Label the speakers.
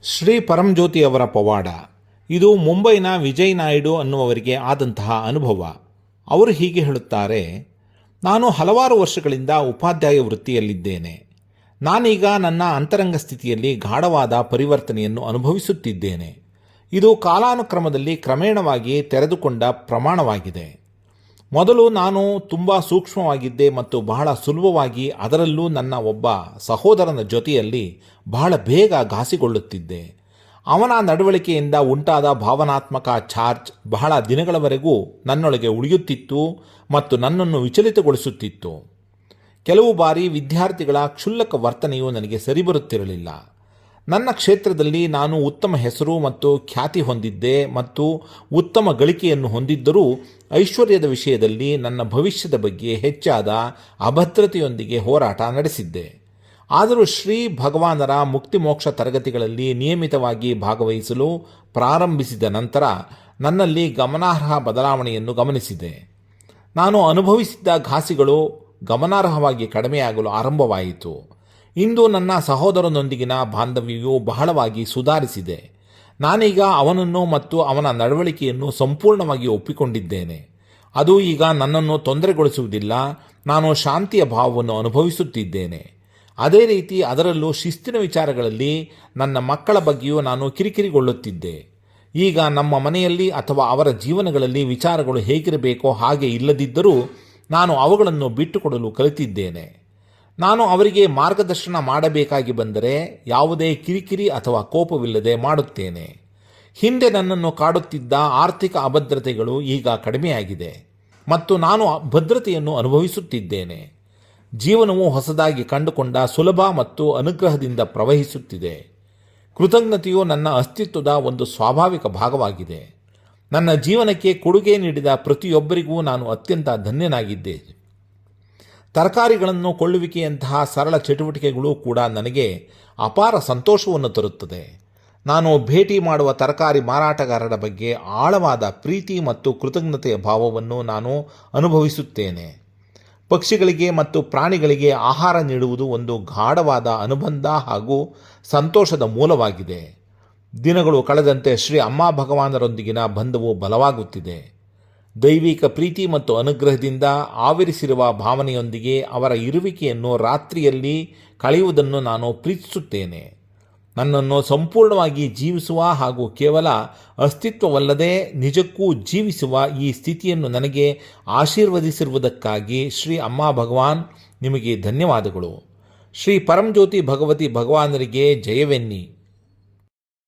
Speaker 1: ಶ್ರೀ ಪರಂಜ್ಯೋತಿ ಅವರ ಪವಾಡ. ಇದು ಮುಂಬೈನ ವಿಜಯ್ ನಾಯ್ಡು ಅನ್ನುವವರಿಗೆ ಆದಂತಹ ಅನುಭವ. ಅವರು ಹೀಗೆ ಹೇಳುತ್ತಾರೆ, ನಾನು ಹಲವಾರು ವರ್ಷಗಳಿಂದ ಉಪಾಧ್ಯಾಯ ವೃತ್ತಿಯಲ್ಲಿದ್ದೇನೆ. ನಾನೀಗ ನನ್ನ ಅಂತರಂಗ ಸ್ಥಿತಿಯಲ್ಲಿ ಗಾಢವಾದ ಪರಿವರ್ತನೆಯನ್ನು ಅನುಭವಿಸುತ್ತಿದ್ದೇನೆ. ಇದು ಕಾಲಾನುಕ್ರಮದಲ್ಲಿ ಕ್ರಮೇಣವಾಗಿ ತೆರೆದುಕೊಂಡ ಪ್ರಮಾಣವಾಗಿದೆ. ಮೊದಲು ನಾನು ತುಂಬ ಸೂಕ್ಷ್ಮವಾಗಿದ್ದೆ ಮತ್ತು ಬಹಳ ಸುಲಭವಾಗಿ, ಅದರಲ್ಲೂ ನನ್ನ ಒಬ್ಬ ಸಹೋದರನ ಜೊತೆಯಲ್ಲಿ ಬಹಳ ಬೇಗ ಘಾಸಿಗೊಳ್ಳುತ್ತಿದ್ದೆ. ಅವನ ನಡವಳಿಕೆಯಿಂದ ಉಂಟಾದ ಭಾವನಾತ್ಮಕ ಚಾರ್ಜ್ ಬಹಳ ದಿನಗಳವರೆಗೂ ನನ್ನೊಳಗೆ ಉಳಿಯುತ್ತಿತ್ತು ಮತ್ತು ನನ್ನನ್ನು ವಿಚಲಿತಗೊಳಿಸುತ್ತಿತ್ತು. ಕೆಲವು ಬಾರಿ ವಿದ್ಯಾರ್ಥಿಗಳ ಕ್ಷುಲ್ಲಕ ವರ್ತನೆಯು ನನಗೆ ಸರಿಬರುತ್ತಿರಲಿಲ್ಲ. ನನ್ನ ಕ್ಷೇತ್ರದಲ್ಲಿ ನಾನು ಉತ್ತಮ ಹೆಸರು ಮತ್ತು ಖ್ಯಾತಿ ಹೊಂದಿದ್ದೆ ಮತ್ತು ಉತ್ತಮ ಗಳಿಕೆಯನ್ನು ಹೊಂದಿದ್ದರೂ ಐಶ್ವರ್ಯದ ವಿಷಯದಲ್ಲಿ ನನ್ನ ಭವಿಷ್ಯದ ಬಗ್ಗೆ ಹೆಚ್ಚಾದ ಅಭದ್ರತೆಯೊಂದಿಗೆ ಹೋರಾಟ ನಡೆಸಿದ್ದೆ. ಆದರೂ ಶ್ರೀ ಭಗವಾನರ ಮುಕ್ತಿ ಮೋಕ್ಷ ತರಗತಿಗಳಲ್ಲಿ ನಿಯಮಿತವಾಗಿ ಭಾಗವಹಿಸಲು ಪ್ರಾರಂಭಿಸಿದ ನಂತರ ನನ್ನಲ್ಲಿ ಗಮನಾರ್ಹ ಬದಲಾವಣೆಯನ್ನು ಗಮನಿಸಿದೆ. ನಾನು ಅನುಭವಿಸಿದ್ದ ಘಾಸಿಗಳು ಗಮನಾರ್ಹವಾಗಿ ಕಡಿಮೆಯಾಗಲು ಆರಂಭವಾಯಿತು. ಇಂದು ನನ್ನ ಸಹೋದರನೊಂದಿಗಿನ ಬಾಂಧವ್ಯವು ಬಹಳವಾಗಿ ಸುಧಾರಿಸಿದೆ. ನಾನೀಗ ಅವನನ್ನು ಮತ್ತು ಅವನ ನಡವಳಿಕೆಯನ್ನು ಸಂಪೂರ್ಣವಾಗಿ ಒಪ್ಪಿಕೊಂಡಿದ್ದೇನೆ. ಅದು ಈಗ ನನ್ನನ್ನು ತೊಂದರೆಗೊಳಿಸುವುದಿಲ್ಲ. ನಾನು ಶಾಂತಿಯ ಭಾವವನ್ನು ಅನುಭವಿಸುತ್ತಿದ್ದೇನೆ. ಅದೇ ರೀತಿ ಅದರಲ್ಲೂ ಶಿಸ್ತಿನ ವಿಚಾರಗಳಲ್ಲಿ ನನ್ನ ಮಕ್ಕಳ ಬಗ್ಗೆಯೂ ನಾನು ಕಿರಿಕಿರಿಗೊಳ್ಳುತ್ತಿದ್ದೆ. ಈಗ ನಮ್ಮ ಮನೆಯಲ್ಲಿ ಅಥವಾ ಅವರ ಜೀವನಗಳಲ್ಲಿ ವಿಚಾರಗಳು ಹೇಗಿರಬೇಕೋ ಹಾಗೆ ಇಲ್ಲದಿದ್ದರೂ ನಾನು ಅವುಗಳನ್ನು ಬಿಟ್ಟುಕೊಡಲು ಕಲಿತಿದ್ದೇನೆ. ನಾನು ಅವರಿಗೆ ಮಾರ್ಗದರ್ಶನ ಮಾಡಬೇಕಾಗಿ ಬಂದರೆ ಯಾವುದೇ ಕಿರಿಕಿರಿ ಅಥವಾ ಕೋಪವಿಲ್ಲದೆ ಮಾಡುತ್ತೇನೆ. ಹಿಂದೆ ನನ್ನನ್ನು ಕಾಡುತ್ತಿದ್ದ ಆರ್ಥಿಕ ಅಭದ್ರತೆಗಳು ಈಗ ಕಡಿಮೆಯಾಗಿದೆ ಮತ್ತು ನಾನು ಭದ್ರತೆಯನ್ನು ಅನುಭವಿಸುತ್ತಿದ್ದೇನೆ. ಜೀವನವು ಹೊಸದಾಗಿ ಕಂಡುಕೊಂಡ ಸುಲಭ ಮತ್ತು ಅನುಗ್ರಹದಿಂದ ಪ್ರವಹಿಸುತ್ತಿದೆ. ಕೃತಜ್ಞತೆಯು ನನ್ನ ಅಸ್ತಿತ್ವದ ಒಂದು ಸ್ವಾಭಾವಿಕ ಭಾಗವಾಗಿದೆ. ನನ್ನ ಜೀವನಕ್ಕೆ ಕೊಡುಗೆ ನೀಡಿದ ಪ್ರತಿಯೊಬ್ಬರಿಗೂ ನಾನು ಅತ್ಯಂತ ಧನ್ಯನಾಗಿದ್ದೆ. ತರಕಾರಿಗಳನ್ನು ಕೊಳ್ಳುವಿಕೆಯಂತಹ ಸರಳ ಚಟುವಟಿಕೆಗಳು ಕೂಡ ನನಗೆ ಅಪಾರ ಸಂತೋಷವನ್ನು ತರುತ್ತದೆ. ನಾನು ಭೇಟಿ ಮಾಡುವ ತರಕಾರಿ ಮಾರಾಟಗಾರರ ಬಗ್ಗೆ ಆಳವಾದ ಪ್ರೀತಿ ಮತ್ತು ಕೃತಜ್ಞತೆಯ ಭಾವವನ್ನು ನಾನು ಅನುಭವಿಸುತ್ತೇನೆ. ಪಕ್ಷಿಗಳಿಗೆ ಮತ್ತು ಪ್ರಾಣಿಗಳಿಗೆ ಆಹಾರ ನೀಡುವುದು ಒಂದು ಗಾಢವಾದ ಅನುಬಂಧ ಹಾಗೂ ಸಂತೋಷದ ಮೂಲವಾಗಿದೆ. ದಿನಗಳು ಕಳೆದಂತೆ ಶ್ರೀ ಅಮ್ಮ ಭಗವಾನರೊಂದಿಗಿನ ಬಂಧವು ಬಲವಾಗುತ್ತಿದೆ. ದೈವಿಕ ಪ್ರೀತಿ ಮತ್ತು ಅನುಗ್ರಹದಿಂದ ಆವರಿಸಿರುವ ಭಾವನೆಯೊಂದಿಗೆ ಅವರ ಇರುವಿಕೆಯನ್ನು ರಾತ್ರಿಯಲ್ಲಿ ಕಳೆಯುವುದನ್ನು ನಾನು ಪ್ರೀತಿಸುತ್ತೇನೆ. ನನ್ನನ್ನು ಸಂಪೂರ್ಣವಾಗಿ ಜೀವಿಸುವ ಹಾಗೂ ಕೇವಲ ಅಸ್ತಿತ್ವವಲ್ಲದೆ ನಿಜಕ್ಕೂ ಜೀವಿಸುವ ಈ ಸ್ಥಿತಿಯನ್ನು ನನಗೆ ಆಶೀರ್ವದಿಸಿರುವುದಕ್ಕಾಗಿ ಶ್ರೀ ಅಮ್ಮ ಭಗವಾನ್ ನಿಮಗೆ ಧನ್ಯವಾದಗಳು. ಶ್ರೀ ಪರಂಜ್ಯೋತಿ ಭಗವತಿ ಭಗವಾನರಿಗೆ ಜಯವೆನ್ನಿ.